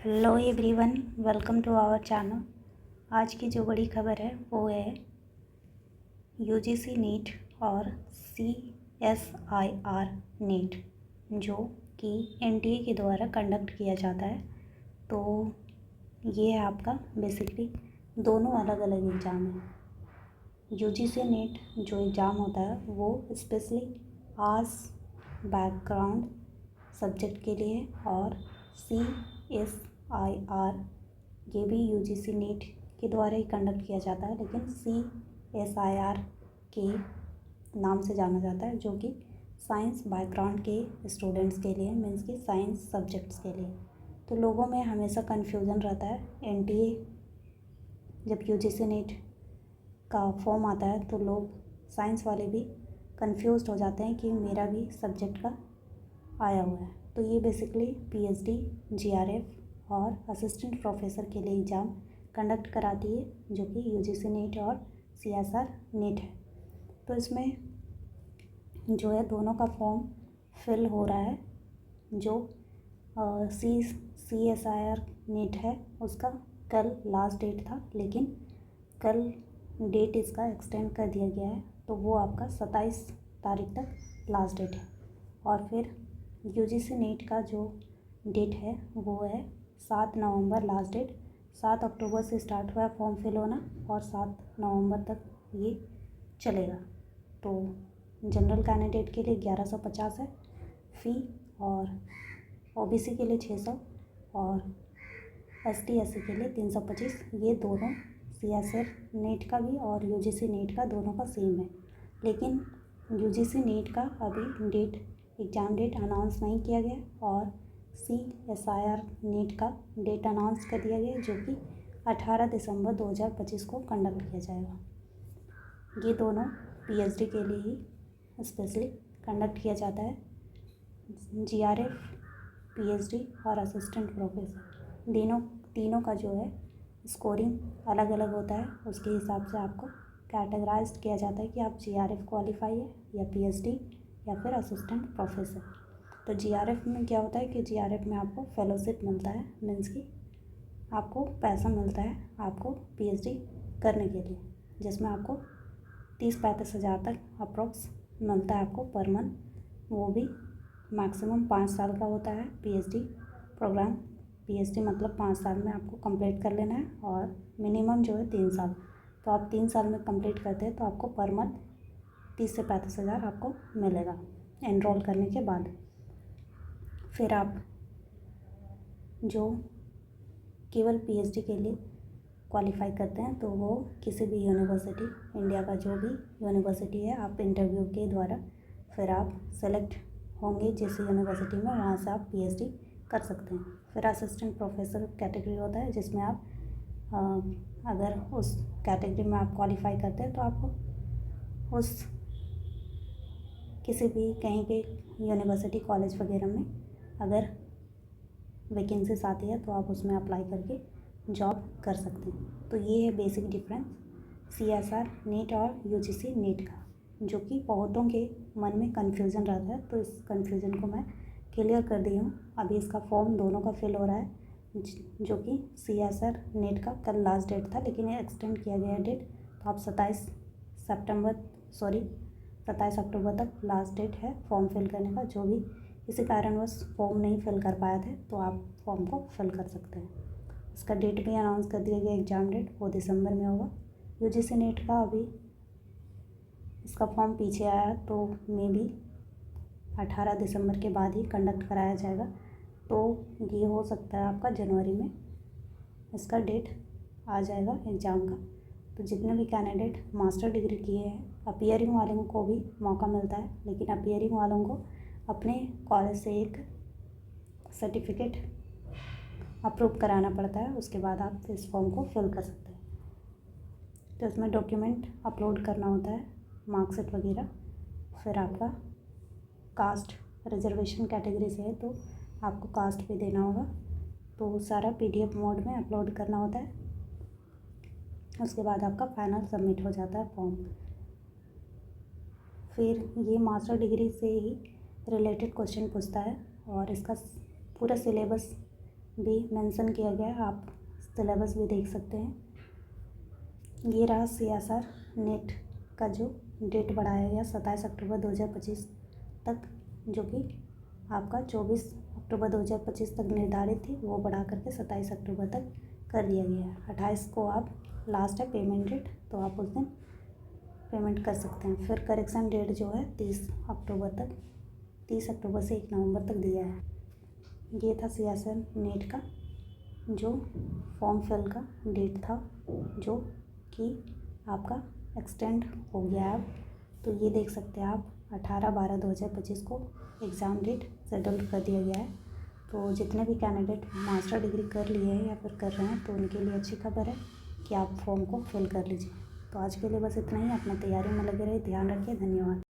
Hello everyone, welcome to our channel. आज की जो बड़ी खबर है वो है यूजीसी नीट और सीएसआईआर नीट जो कि एनटीए के द्वारा कंडक्ट किया जाता है। तो ये है आपका बेसिकली दोनों अलग अलग एग्ज़ाम है। यूजीसी नीट जो एग्ज़ाम होता है वो स्पेशली आर्ट्स बैकग्राउंड सब्जेक्ट के लिए, और CSIR ये भी यूजीसी नीट के द्वारा ही कंडक्ट किया जाता है, लेकिन CSIR के नाम से जाना जाता है, जो कि साइंस बैकग्राउंड के स्टूडेंट्स के लिए, मीन्स कि साइंस सब्जेक्ट्स के लिए। तो लोगों में हमेशा कन्फ्यूज़न रहता है। एनटीए जब यूजीसी नीट का फॉर्म आता है तो लोग साइंस वाले भी कंफ्यूज्ड हो जाते हैं कि मेरा भी सब्जेक्ट का आया हुआ है। तो ये बेसिकली पीएचडी, जीआरएफ और असिस्टेंट प्रोफेसर के लिए एग्ज़ाम कंडक्ट कराती है, जो कि यूजीसी नीट और सीएसआर नीट है। तो इसमें जो है दोनों का फॉर्म फिल हो रहा है। जो सीएसआईआर नीट है उसका कल लास्ट डेट था, लेकिन कल डेट इसका एक्सटेंड कर दिया गया है, तो वो आपका 27 तारीख तक लास्ट डेट है। और फिर यूजीसी नीट का जो डेट है वो है 7 नवंबर लास्ट डेट। 7 अक्टूबर से स्टार्ट हुआ है फॉर्म फिल होना और 7 नवंबर तक ये चलेगा। तो जनरल कैंडिडेट के लिए 1150 है फ़ी, और ओबीसी के लिए 600 और एसटी एससी के लिए 325। ये दोनों सीएसआर नीट का भी और यूजीसी नीट का दोनों का सेम है, लेकिन यूजीसी नीट का अभी एग्ज़ाम डेट अनाउंस नहीं किया गया और सीएसआईआर नीट का डेट अनाउंस कर दिया गया, जो कि 18 दिसंबर 2025 को कंडक्ट किया जाएगा। ये दोनों पीएचडी के लिए ही स्पेशली कंडक्ट किया जाता है। जीआरएफ, पीएचडी और असिस्टेंट प्रोफेसर तीनों का जो है स्कोरिंग अलग अलग होता है। उसके हिसाब से आपको कैटेगराइज्ड किया जाता है कि आप जीआरएफ क्वालिफाई है या पीएचडी या फिर असिस्टेंट प्रोफेसर। तो जीआरएफ में क्या होता है कि जीआरएफ में आपको फेलोशिप मिलता है, मीन्स कि आपको पैसा मिलता है आपको पीएचडी करने के लिए, जिसमें आपको 30-35 हज़ार तक अप्रॉक्स मिलता है आपको पर मंथ। वो भी मैक्सिमम 5 साल का होता है पीएचडी प्रोग्राम। पीएचडी मतलब 5 साल में आपको कंप्लीट कर लेना है, और मिनिमम जो है 3 साल। तो आप 3 साल में कंप्लीट करते हैं तो आपको पर मंथ 30 से 35 हज़ार आपको मिलेगा एनरोल करने के बाद। फिर आप जो केवल पीएचडी के लिए क्वालिफाई करते हैं तो वो किसी भी यूनिवर्सिटी, इंडिया का जो भी यूनिवर्सिटी है, आप इंटरव्यू के द्वारा फिर आप सेलेक्ट होंगे जिस यूनिवर्सिटी में, वहाँ से आप पीएचडी कर सकते हैं। फिर असिस्टेंट प्रोफेसर कैटेगरी होता है, जिसमें आप अगर उस कैटेगरी में आप क्वालिफाई करते हैं तो आपको उस किसी भी कहीं के यूनिवर्सिटी, कॉलेज वगैरह में अगर वैकेंसीज आती है तो आप उसमें अप्लाई करके जॉब कर सकते हैं। तो ये है बेसिक डिफरेंस सीएसआर नीट और यूजीसी नीट का, जो कि बहुतों के मन में कन्फ्यूज़न रहता है। तो इस कन्फ्यूज़न को मैं क्लियर कर दी हूँ। अभी इसका फॉर्म दोनों का फिल हो रहा है, जो कि सीएसआर नीट का कल लास्ट डेट था, लेकिन ये एक्सटेंड किया गया डेट। तो आप 27 अक्टूबर तक लास्ट डेट है फॉर्म फिल करने का। जो भी किसी कारणवश फॉर्म नहीं फिल कर पाए थे तो आप फॉर्म को फिल कर सकते हैं। इसका डेट भी अनाउंस कर दिया गया, एग्ज़ाम डेट वो दिसंबर में होगा। यूजीसी नीट का अभी इसका फॉर्म पीछे आया, तो मे बी 18 दिसंबर के बाद ही कंडक्ट कराया जाएगा। तो ये हो सकता है आपका जनवरी में इसका डेट आ जाएगा एग्ज़ाम का। तो जितने भी कैंडिडेट मास्टर डिग्री किए हैं, अपीयरिंग वालों को भी मौका मिलता है, लेकिन अपीयरिंग वालों को अपने कॉलेज से एक सर्टिफिकेट अप्रूव कराना पड़ता है। उसके बाद आप इस फॉर्म को फिल कर सकते हैं। तो इसमें डॉक्यूमेंट अपलोड करना होता है, मार्कशीट वगैरह। फिर आपका कास्ट, रिजर्वेशन कैटेगरी से है तो आपको कास्ट भी देना होगा, तो सारा पीडीएफ मोड में अपलोड करना होता है। उसके बाद आपका फाइनल सबमिट हो जाता है फॉर्म। फिर ये मास्टर डिग्री से ही रिलेटेड क्वेश्चन पूछता है, और इसका पूरा सिलेबस भी मेंशन किया गया है, आप सिलेबस भी देख सकते हैं। ये रहा CSR नेट का जो डेट बढ़ाया गया 27 अक्टूबर 2025 तक, जो कि आपका 24 अक्टूबर 2025 तक निर्धारित थी, वो बढ़ा करके 27 अक्टूबर तक कर दिया गया है। 28 को आप लास्ट है पेमेंट डेट, तो आप उस दिन पेमेंट कर सकते हैं। फिर करेक्शन डेट जो है 30 अक्टूबर तक, 30 अक्टूबर से 1 नवंबर तक दिया है। ये था CSR नेट का जो फॉर्म फिल का डेट था, जो कि आपका एक्सटेंड हो गया है अब। तो ये देख सकते हैं आप 18/12/2025 को एग्ज़ाम डेट शेड्यूल कर दिया गया है। तो जितने भी कैंडिडेट मास्टर डिग्री कर लिए हैं या फिर कर रहे हैं, तो उनके लिए अच्छी खबर है कि आप फॉर्म को फिल कर लीजिए। तो आज के लिए बस इतना ही। अपना तैयारी में लगे रहिए, ध्यान रखिए, धन्यवाद।